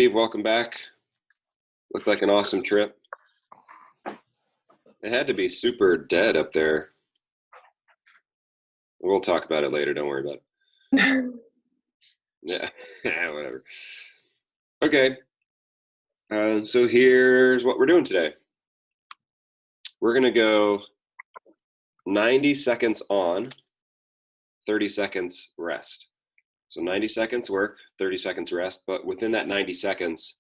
Steve, welcome back. Looked like an awesome trip. It had to be super dead up there. We'll talk about it later. Don't worry about it. Yeah, whatever. Okay. So here's what we're doing today. We're going to go 90 seconds on, 30 seconds rest. So 90 seconds work, 30 seconds rest. But within that 90 seconds,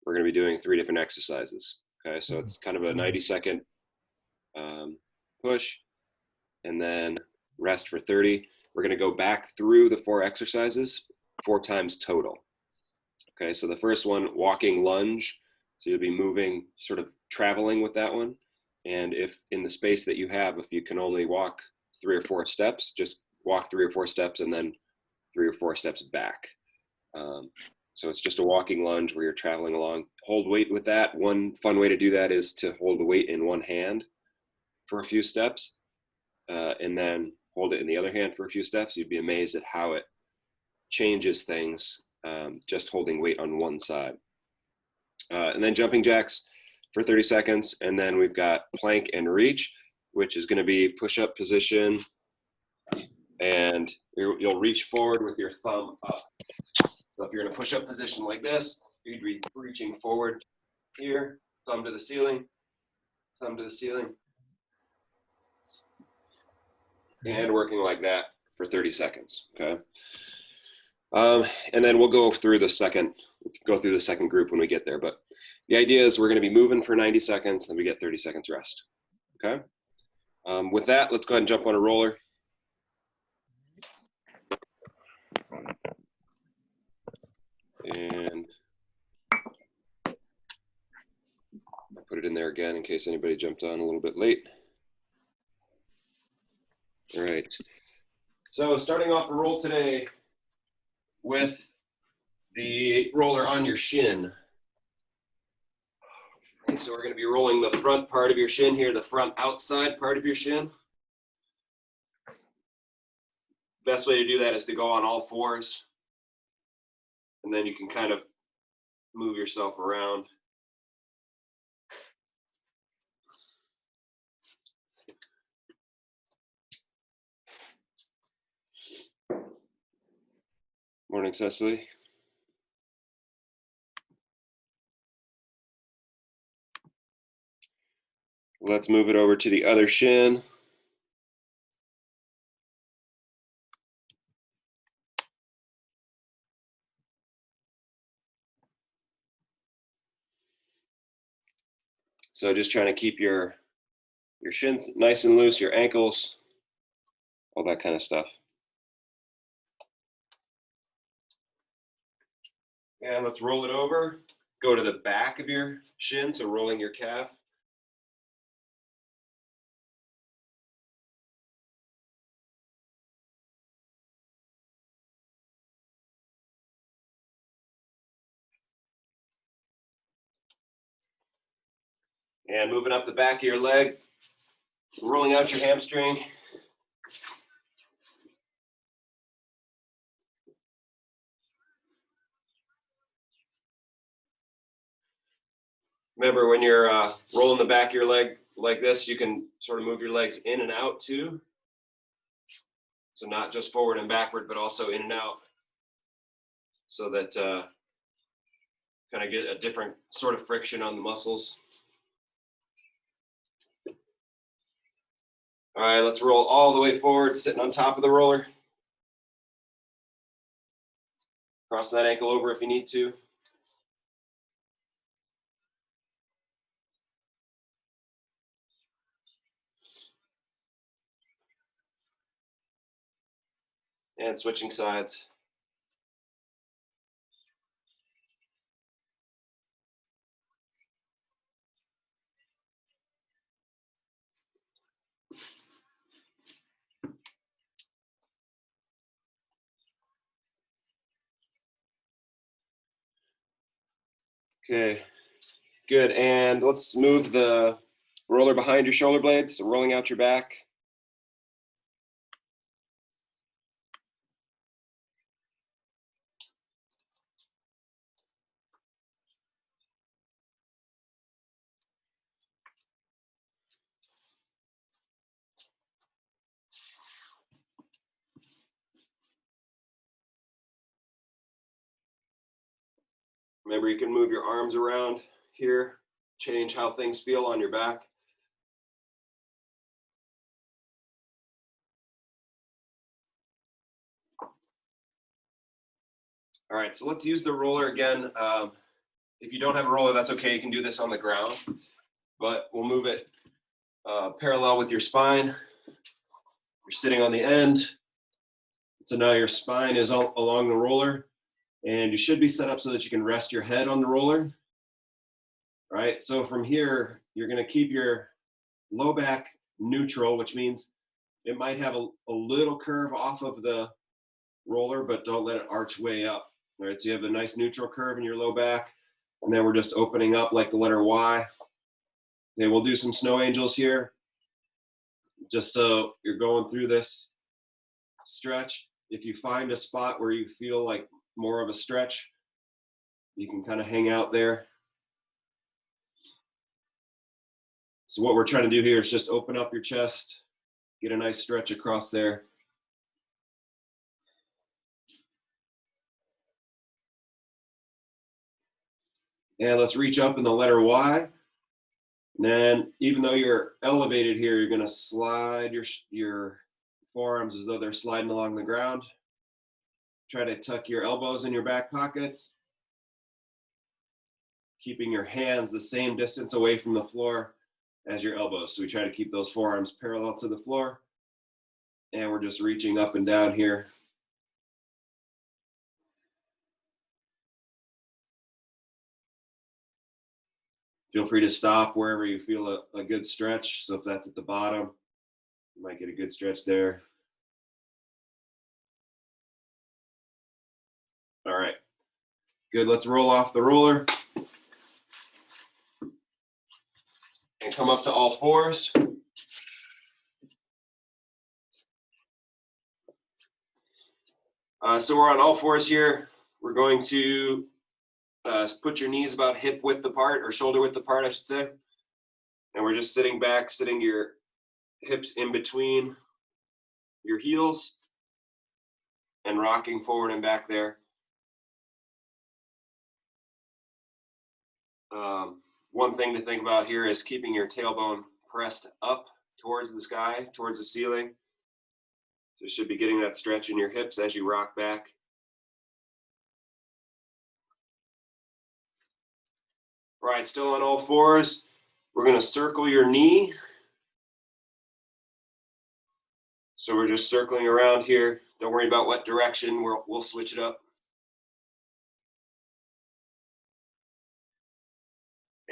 we're going to be doing 3 different exercises. Okay, so it's kind of a 90-second push, and then rest for 30. We're going to go back through the 4 exercises 4 times total. Okay, so the first one, walking lunge. So you'll be moving, sort of traveling with that one. And if in the space that you have, if you can only walk 3 or 4 steps, just walk 3 or 4 steps and then 3 or 4 steps back. So it's just a walking lunge where you're traveling along. Hold weight with that. One fun way to do that is to hold the weight in one hand for a few steps, and then hold it in the other hand for a few steps. You'd be amazed at how it changes things, just holding weight on one side. And then jumping jacks for 30 seconds. And then we've got plank and reach, which is going to be push-up position. And you'll reach forward with your thumb up. So if you're in a push-up position like this, you'd be reaching forward here, thumb to the ceiling, thumb to the ceiling. And working like that for 30 seconds, okay? And then we'll go through the second group when we get there. But the idea is we're going to be moving for 90 seconds, then we get 30 seconds rest, okay? With that, let's go ahead and jump on a roller. And I'll put it in there again in case anybody jumped on a little bit late. All right. So starting off the roll today with the roller on your shin. So we're going to be rolling the front part of your shin here, the front outside part of your shin. Best way to do that is to go on all 4s. And then you can kind of move yourself around. Morning, Cecily. Let's move it over to the other shin. So just trying to keep your shins nice and loose, your ankles, all that kind of stuff. And let's roll it over. Go to the back of your shin, so rolling your calf. And moving up the back of your leg, rolling out your hamstring. Remember, when you're rolling the back of your leg like this, you can sort of move your legs in and out too. So not just forward and backward, but also in and out, so that kind of get a different sort of friction on the muscles. All right, let's roll all the way forward, sitting on top of the roller. Cross that ankle over if you need to. And switching sides. Okay, good. And let's move the roller behind your shoulder blades, so rolling out your back. Remember, you can move your arms around here, change how things feel on your back. All right, so let's use the roller again. If you don't have a roller, that's okay. You can do this on the ground, but we'll move it parallel with your spine. You're sitting on the end. So now your spine is all along the roller, and you should be set up so that you can rest your head on the roller. All right, so from here, you're gonna keep your low back neutral, which means it might have a little curve off of the roller, but don't let it arch way up. All right, so you have a nice neutral curve in your low back, and then we're just opening up like the letter Y. Okay, we'll do some snow angels here, just so you're going through this stretch. If you find a spot where you feel like more of a stretch, you can kind of hang out there. So what we're trying to do here is just open up your chest, get a nice stretch across there. And let's reach up in the letter Y. And then even though you're elevated here, you're gonna slide your forearms as though they're sliding along the ground. Try to tuck your elbows in your back pockets, keeping your hands the same distance away from the floor as your elbows. So we try to keep those forearms parallel to the floor. And we're just reaching up and down here. Feel free to stop wherever you feel a good stretch. So if that's at the bottom, you might get a good stretch there. All right, good. Let's roll off the roller and come up to all fours. So we're on all fours here. We're going to put your knees about hip width apart, or shoulder width apart, I should say. And we're just sitting back, sitting your hips in between your heels and rocking forward and back there. One thing to think about here is keeping your tailbone pressed up towards the sky, towards the ceiling. So you should be getting that stretch in your hips as you rock back. All right, still on all fours. We're gonna circle your knee. So we're just circling around here. Don't worry about what direction, we'll switch it up.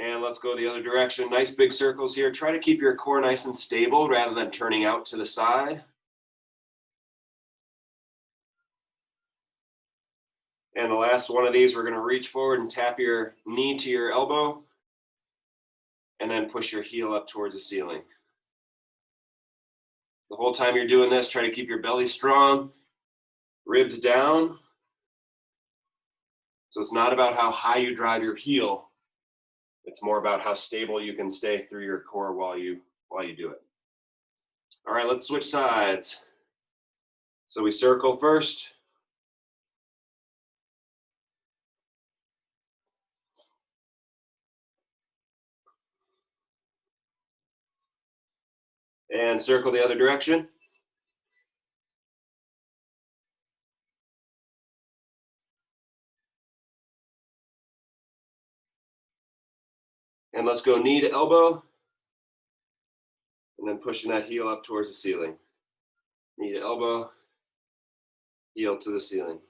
And let's go the other direction. Nice big circles here. Try to keep your core nice and stable rather than turning out to the side. And the last one of these, we're gonna reach forward and tap your knee to your elbow and then push your heel up towards the ceiling. The whole time you're doing this, try to keep your belly strong, ribs down. So it's not about how high you drive your heel. It's more about how stable you can stay through your core while you do it. All right, let's switch sides. So we circle first. And circle the other direction. And let's go knee to elbow. And then pushing that heel up towards the ceiling. Knee to elbow, heel to the ceiling.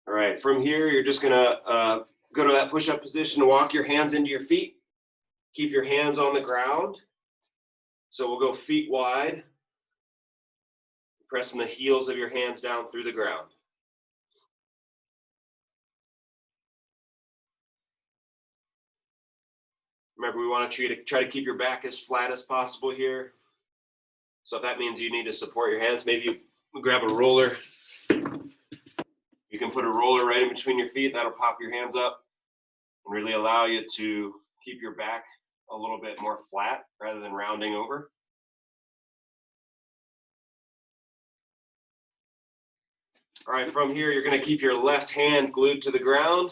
All right, from here, you're just gonna go to that push-up position, walk your hands into your feet. Keep your hands on the ground. So we'll go feet wide, pressing the heels of your hands down through the ground. Remember, we want to try to keep your back as flat as possible here. So if that means you need to support your hands, maybe you grab a roller. You can put a roller right in between your feet. That'll pop your hands up and really allow you to keep your back a little bit more flat rather than rounding over. All right, from here, you're going to keep your left hand glued to the ground.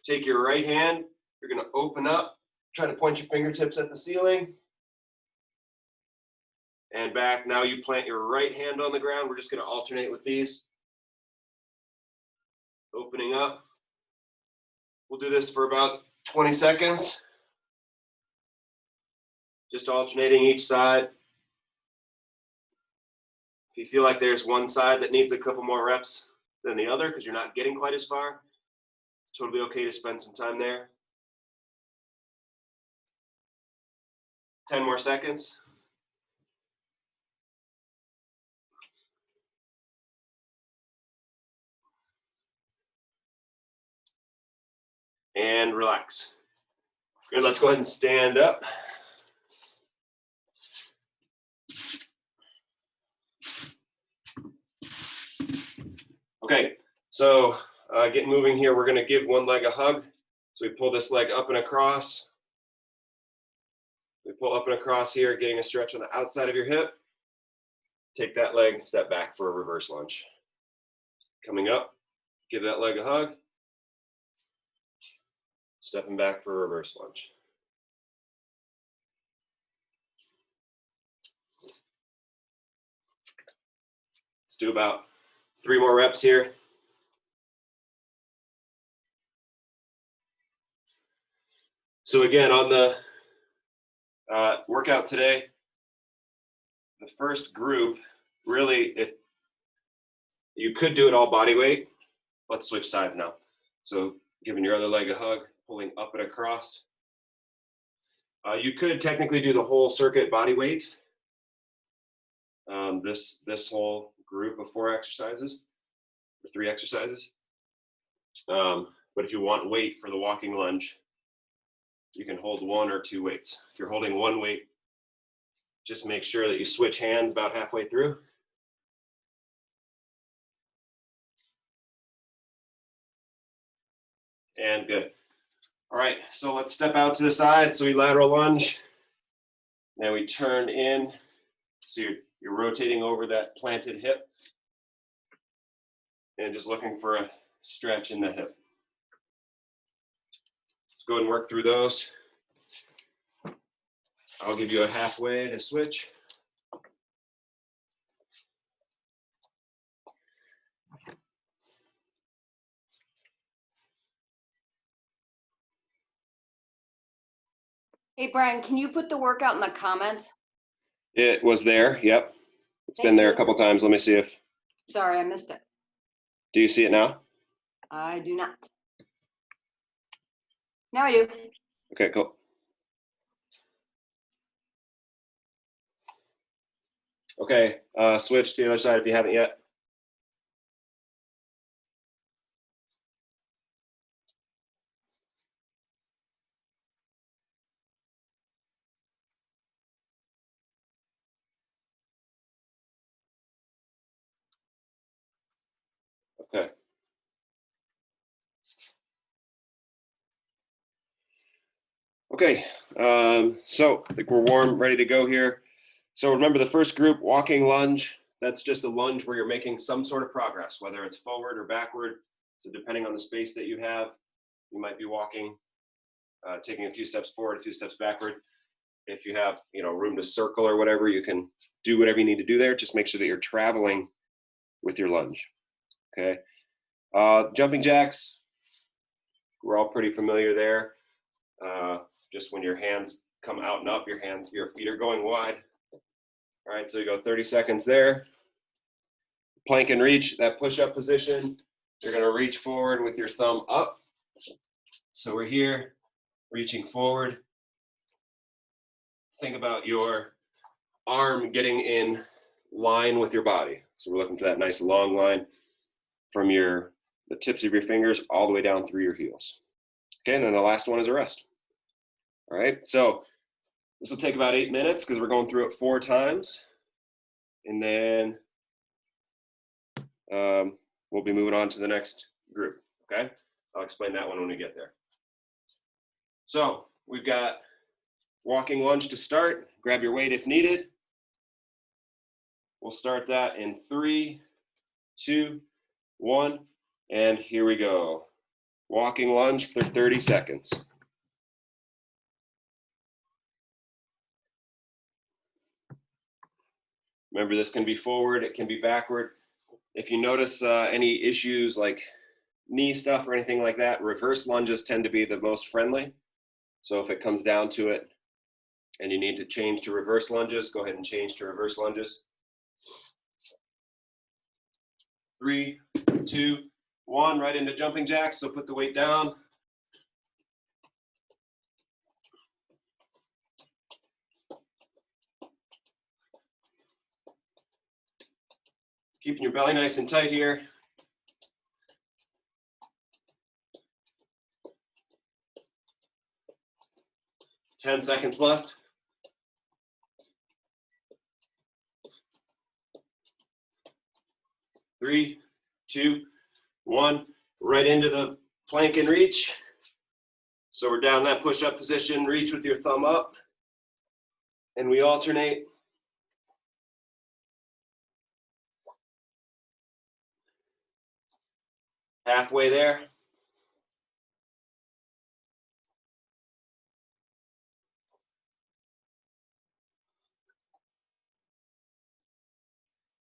Take your right hand, you're going to open up, try to point your fingertips at the ceiling. And back. Now you plant your right hand on the ground. We're just going to alternate with these. Opening up. We'll do this for about 20 seconds. Just alternating each side. If you feel like there's one side that needs a couple more reps than the other because you're not getting quite as far, it's totally okay to spend some time there. 10 more seconds. And relax. Good, let's go ahead and stand up. Okay, so get moving here. We're going to give one leg a hug. So we pull this leg up and across. We pull up and across here, getting a stretch on the outside of your hip. Take that leg and step back for a reverse lunge. Coming up, give that leg a hug. Stepping back for a reverse lunge. Let's do about 3 more reps here. So again, on the workout today, the first group, really, if you could do it all body weight, let's switch sides now. So giving your other leg a hug, pulling up and across. You could technically do the whole circuit body weight. This whole group of 4 exercises, or 3 exercises. But if you want weight for the walking lunge, you can hold 1 or 2 weights. If you're holding 1 weight, just make sure that you switch hands about halfway through. And good. All right, so let's step out to the side. So we lateral lunge. Now we turn in. So you're rotating over that planted hip. And just looking for a stretch in the hip. Let's go ahead and work through those. I'll give you a halfway to switch. Hey, Brian, can you put the workout in the comments? It was there, yep. It's been there a couple times. Let me see if. Sorry, I missed it. Do you see it now? I do not. Now I do. Okay, cool. Okay, switch to the other side if you haven't yet. Okay. Okay, so I think we're warm, ready to go here. So remember the first group, walking lunge. That's just a lunge where you're making some sort of progress, whether it's forward or backward. So depending on the space that you have, you might be walking, taking a few steps forward, a few steps backward. If you have, room to circle or whatever, you can do whatever you need to do there. Just make sure that you're traveling with your lunge. Okay. Jumping jacks, we're all pretty familiar there. Just when your hands come out and up, your feet are going wide. All right, so you go 30 seconds there. Plank and reach, that push-up position. You're gonna reach forward with your thumb up. So we're here, reaching forward. Think about your arm getting in line with your body. So we're looking for that nice long line from the tips of your fingers all the way down through your heels. Okay, and then the last one is a rest. All right, so this will take about 8 minutes because we're going through it 4 times. And then we'll be moving on to the next group, okay? I'll explain that one when we get there. So we've got walking lunge to start. Grab your weight if needed. We'll start that in 3, 2, 1, and here we go. Walking lunge for 30 seconds. Remember, this can be forward, it can be backward. If you notice any issues like knee stuff or anything like that, reverse lunges tend to be the most friendly. So if it comes down to it and you need to change to reverse lunges, go ahead and change to reverse lunges. 3, 2, 1, right into jumping jacks. So put the weight down. Keeping your belly nice and tight here. Ten seconds left. 3, 2, 1, right into the plank and reach. So we're down in that push-up position, reach with your thumb up, and we alternate. Halfway there.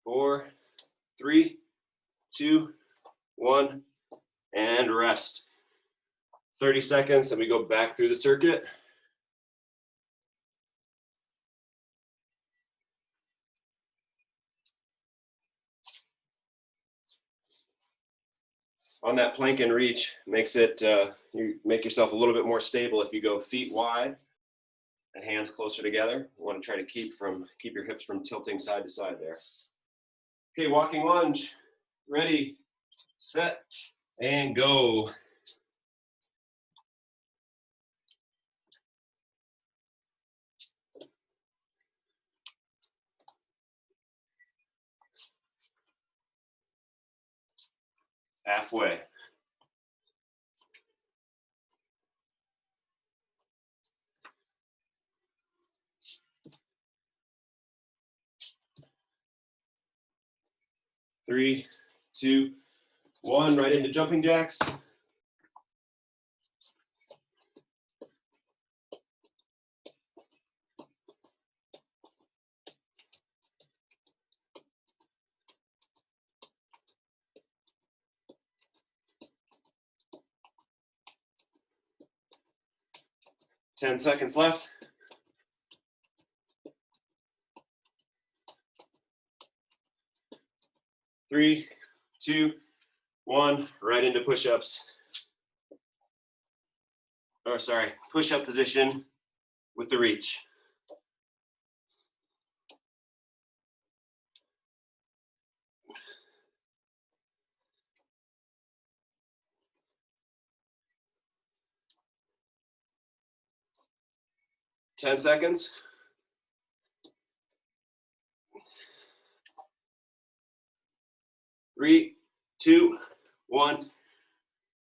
Four, 3, 2, 1, and rest. 30 seconds, and we go back through the circuit. On that plank and reach, makes it, you make yourself a little bit more stable if you go feet wide and hands closer together. You want to try to keep your hips from tilting side to side there. Okay, walking lunge. Ready, set, and go. Halfway. Three, 2, 1, right into jumping jacks. Ten seconds left. Three, 2, 1, right into push-ups. Or sorry, push-up position with the reach. Ten seconds. 3, 2, 1,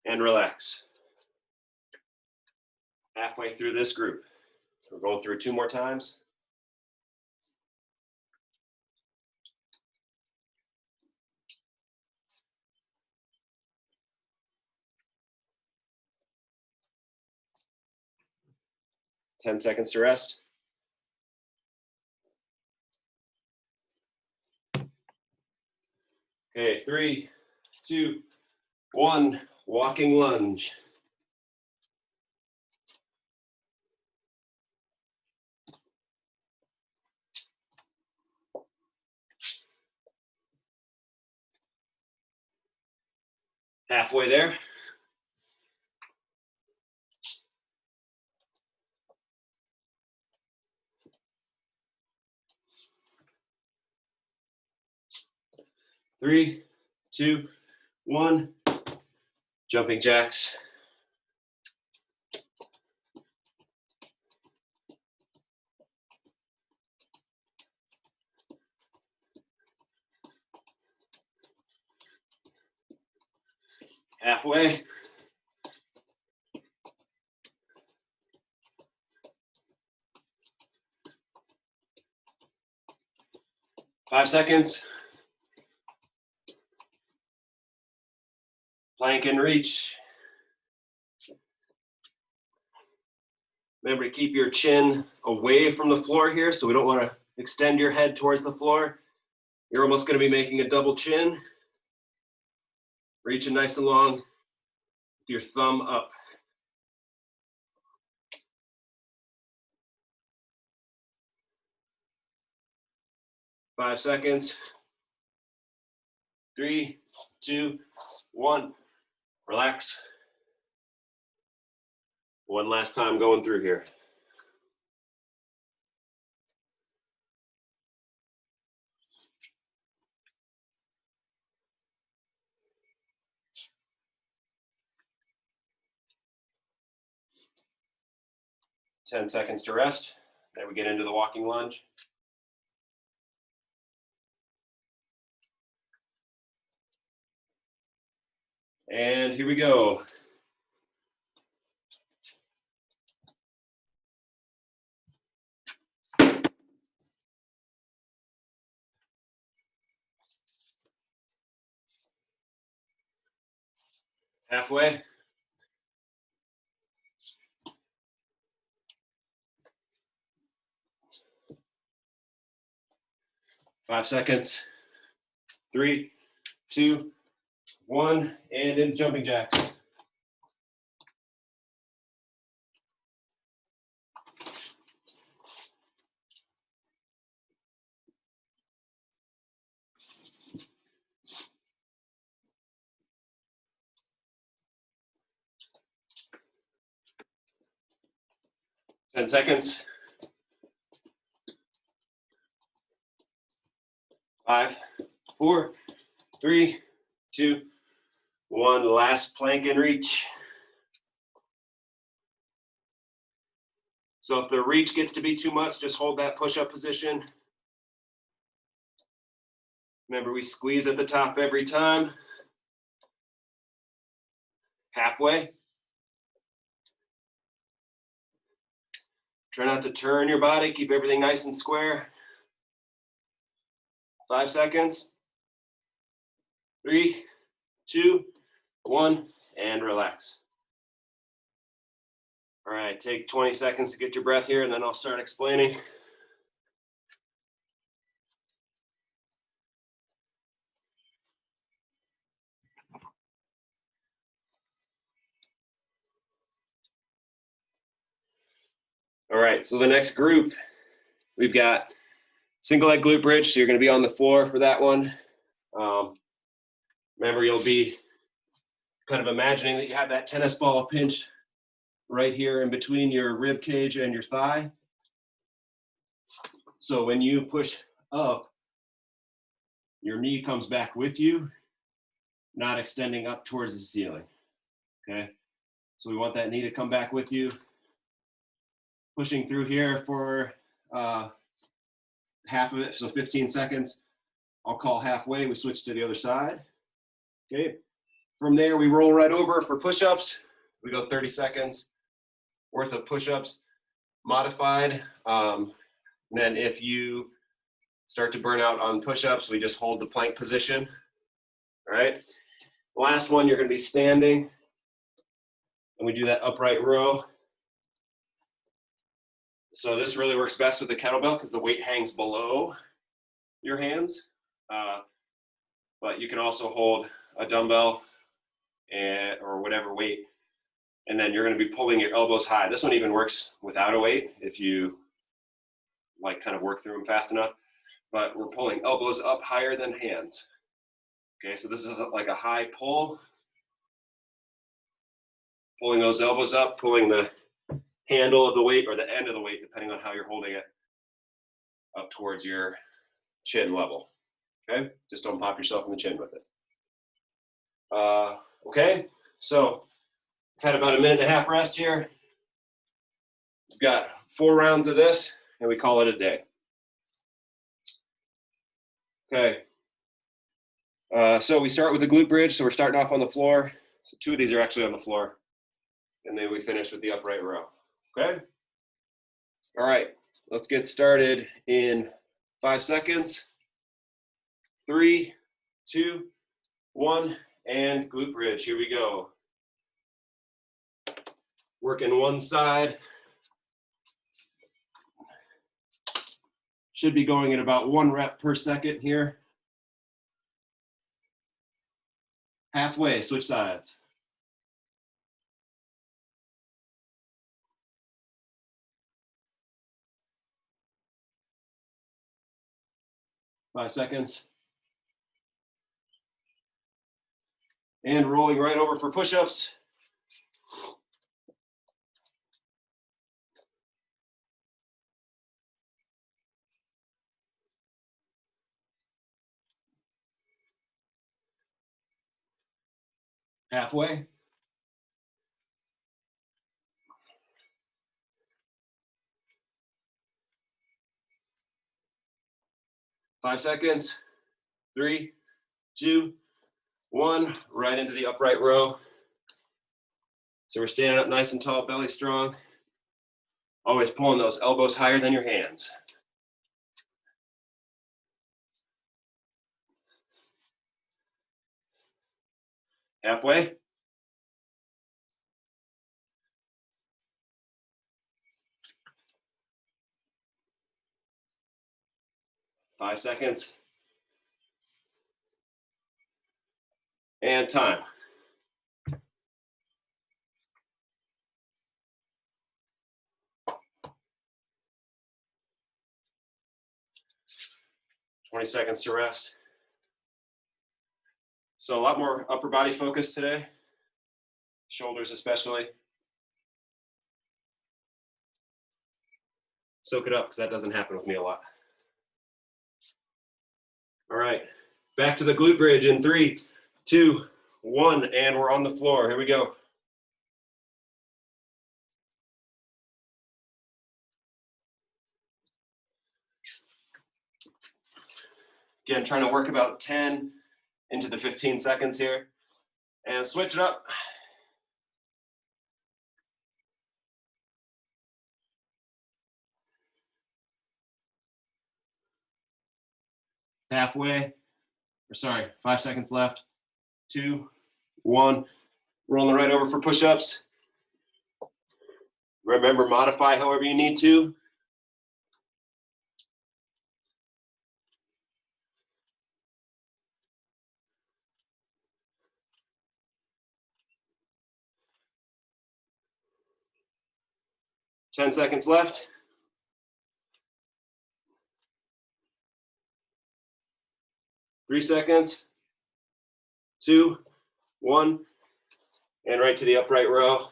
and relax. Halfway through this group. We're going through 2 more times. Ten seconds to rest. Okay, 3, 2, 1, walking lunge. Halfway there. Three, 2, 1, jumping jacks. Halfway. 5 seconds. Plank and reach. Remember to keep your chin away from the floor here, so we don't want to extend your head towards the floor. You're almost going to be making a double chin. Reaching nice and long with your thumb up. Five seconds. 3, 2, 1. Relax. One last time going through here. Ten seconds to rest. Then we get into the walking lunge. And here we go. Halfway. Five seconds. 3, 2, 1, and in jumping jacks. Ten seconds. 5, 4, 3, 2, 1. Last plank and reach. So if the reach gets to be too much, just hold that push-up position. Remember, we squeeze at the top every time. Halfway. Try not to turn your body. Keep everything nice and square. 5 seconds. 3, 2, 1, and relax. All right, take 20 seconds to get your breath here, and then I'll start explaining. All right, so the next group, we've got single leg glute bridge. So you're going to be on the floor for that one. Remember, you'll be kind of imagining that you have that tennis ball pinched right here in between your rib cage and your thigh. So when you push up, your knee comes back with you, not extending up towards the ceiling. Okay, so we want that knee to come back with you. Pushing through here for half of it, so 15 seconds. I'll call halfway, we switch to the other side. Okay, from there we roll right over for push-ups. We go 30 seconds worth of push-ups, modified. And then if you start to burn out on push-ups, we just hold the plank position. All right, last one, you're gonna be standing, and we do that upright row. So this really works best with the kettlebell because the weight hangs below your hands. But you can also hold a dumbbell or whatever weight, and then you're going to be pulling your elbows high. This one even works without a weight if you like kind of work through them fast enough. But we're pulling elbows up higher than hands. Okay, so this is like a high pull. Pulling those elbows up, pulling the handle of the weight or the end of the weight, depending on how you're holding it, up towards your chin level. Okay, just don't pop yourself in the chin with it. Okay, so had about a minute and a half rest here. We've got 4 rounds of this, and we call it a day. Okay, so we start with the glute bridge. So we're starting off on the floor. So 2 of these are actually on the floor, and then we finish with the upright row. Okay. All right, let's get started in 5 seconds. 3, 2, 1, and glute bridge. Here we go. Working one side. Should be going at about 1 rep per second here. Halfway, switch sides. Five seconds. And rolling right over for push-ups. Halfway. Five seconds. 3, 2, 1. Right into the upright row. So we're standing up nice and tall, belly strong. Always pulling those elbows higher than your hands. Halfway. Five seconds. And time. Twenty seconds to rest. So a lot more upper body focus today. Shoulders especially. Soak it up because that doesn't happen with me a lot. All right, back to the glute bridge in 3, 2, 1, and we're on the floor. Here we go. Again, trying to work about 10 into the 15 seconds here. And switch it up. Halfway, or sorry, 5 seconds left. 2, 1, rolling right over for push-ups. Remember, modify however you need to. Ten seconds left. Three seconds. 2, 1, and right to the upright row.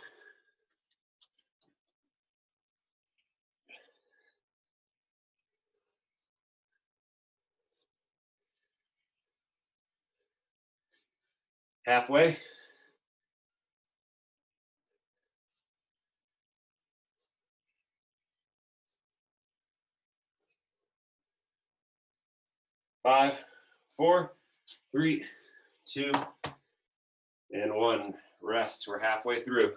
Halfway. Five, 4, 3, 2, and 1. Rest. We're halfway through.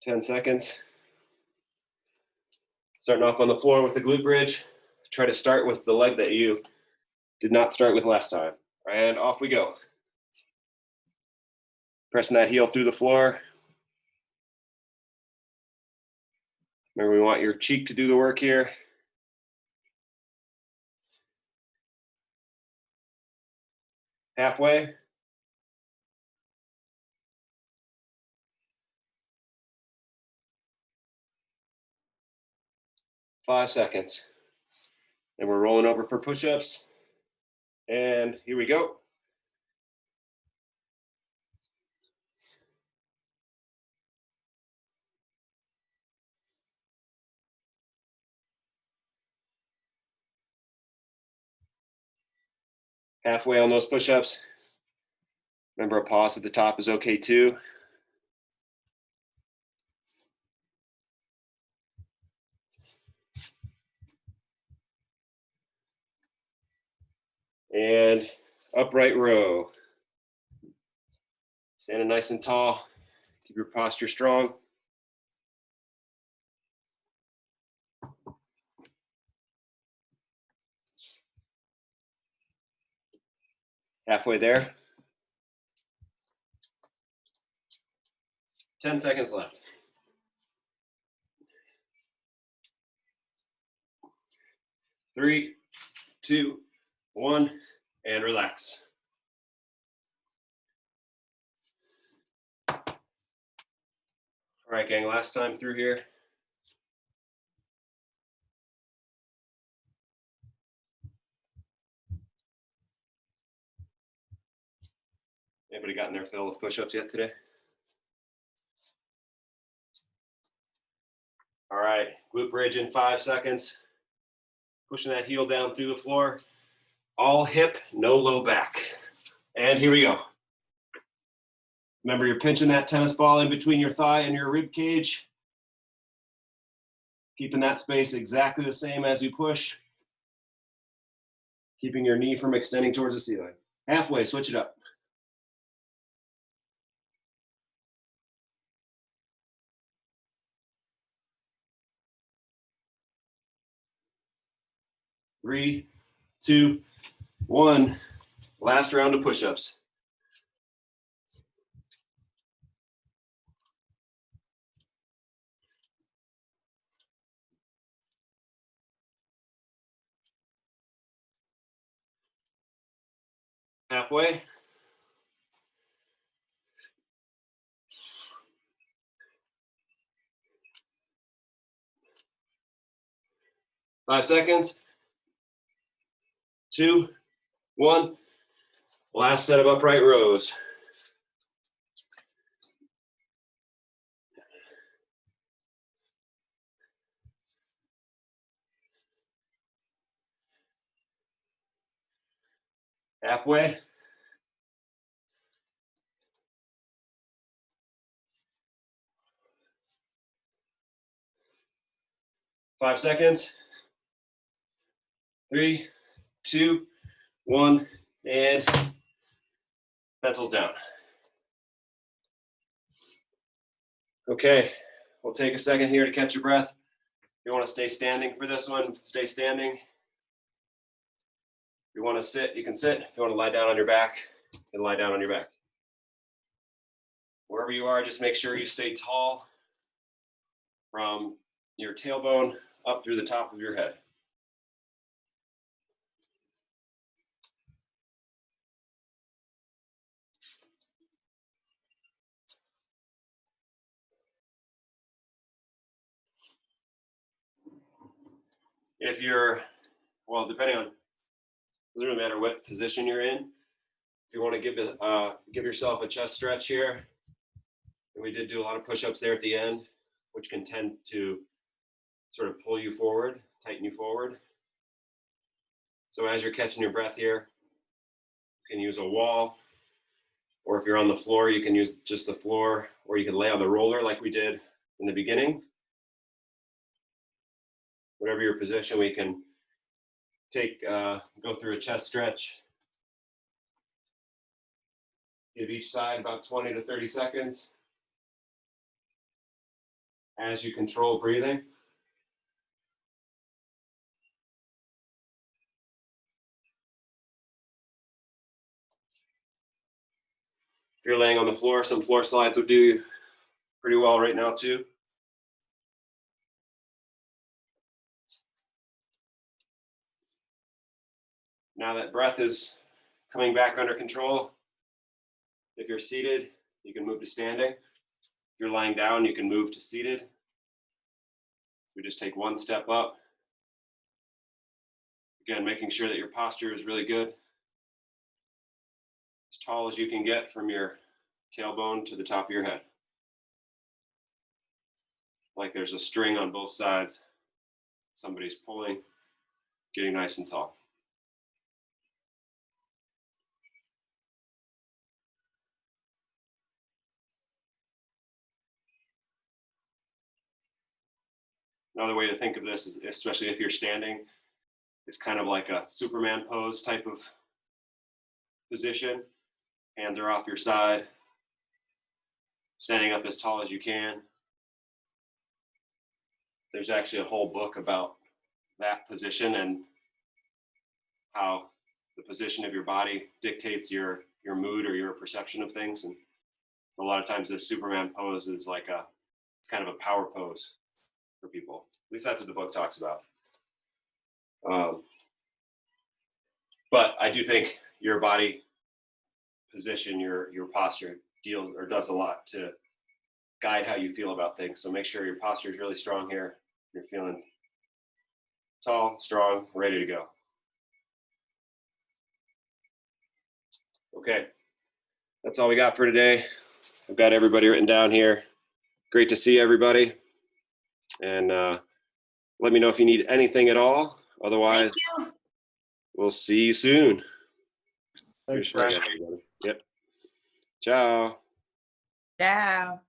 Ten seconds. Starting off on the floor with the glute bridge. Try to start with the leg that you did not start with last time. And off we go. Pressing that heel through the floor. Remember, we want your cheek to do the work here. Halfway. Five seconds. And we're rolling over for push-ups. And here we go. Halfway on those push-ups. Remember, a pause at the top is okay too. And upright row. Standing nice and tall. Keep your posture strong. Halfway there. 10 seconds left. 3, 2, 1, and relax. All right, gang, last time through here. Anybody gotten their fill of push-ups yet today? All right, glute bridge in 5 seconds. Pushing that heel down through the floor. All hip, no low back. And here we go. Remember, you're pinching that tennis ball in between your thigh and your rib cage. Keeping that space exactly the same as you push. Keeping your knee from extending towards the ceiling. Halfway, switch it up. Three, 2, 1. Last round of push-ups. Halfway. Five seconds. 2, 1. Last set of upright rows. Halfway. Five seconds. 3, 2, 1, and pencils down. Okay, we'll take a second here to catch your breath. If you want to stay standing for this one, stay standing. If you want to sit, you can sit. If you want to lie down on your back, you can lie down on your back. Wherever you are, just make sure you stay tall from your tailbone up through the top of your head. If you're, well, depending on, doesn't really matter what position you're in. If you want to give yourself a chest stretch here, and we did do a lot of push-ups there at the end, which can tend to sort of pull you forward, tighten you forward. So as you're catching your breath here, you can use a wall, or if you're on the floor, you can use just the floor, or you can lay on the roller like we did in the beginning. Whatever your position, we can go through a chest stretch. Give each side about 20 to 30 seconds. As you control breathing. If you're laying on the floor, some floor slides would do you pretty well right now too. Now that breath is coming back under control, if you're seated, you can move to standing. If you're lying down, you can move to seated. We just take one step up. Again, making sure that your posture is really good. As tall as you can get from your tailbone to the top of your head. Like there's a string on both sides. Somebody's pulling, getting nice and tall. Another way to think of this is, especially if you're standing, it's kind of like a Superman pose type of position. Hands are off your side. Standing up as tall as you can. There's actually a whole book about that position and how the position of your body dictates your mood or your perception of things. And a lot of times the Superman pose is like it's kind of a power pose for people. At least that's what the book talks about. But I do think your body position, your posture does a lot to guide how you feel about things. So make sure your posture is really strong here. You're feeling tall, strong, ready to go. Okay, that's all we got for today. I've got everybody written down here. Great to see everybody. And let me know if you need anything at all. Otherwise, Thank you. we'll see you soon. Thanks, Here's Greg, Brad. everybody. Yep. Ciao. Ciao.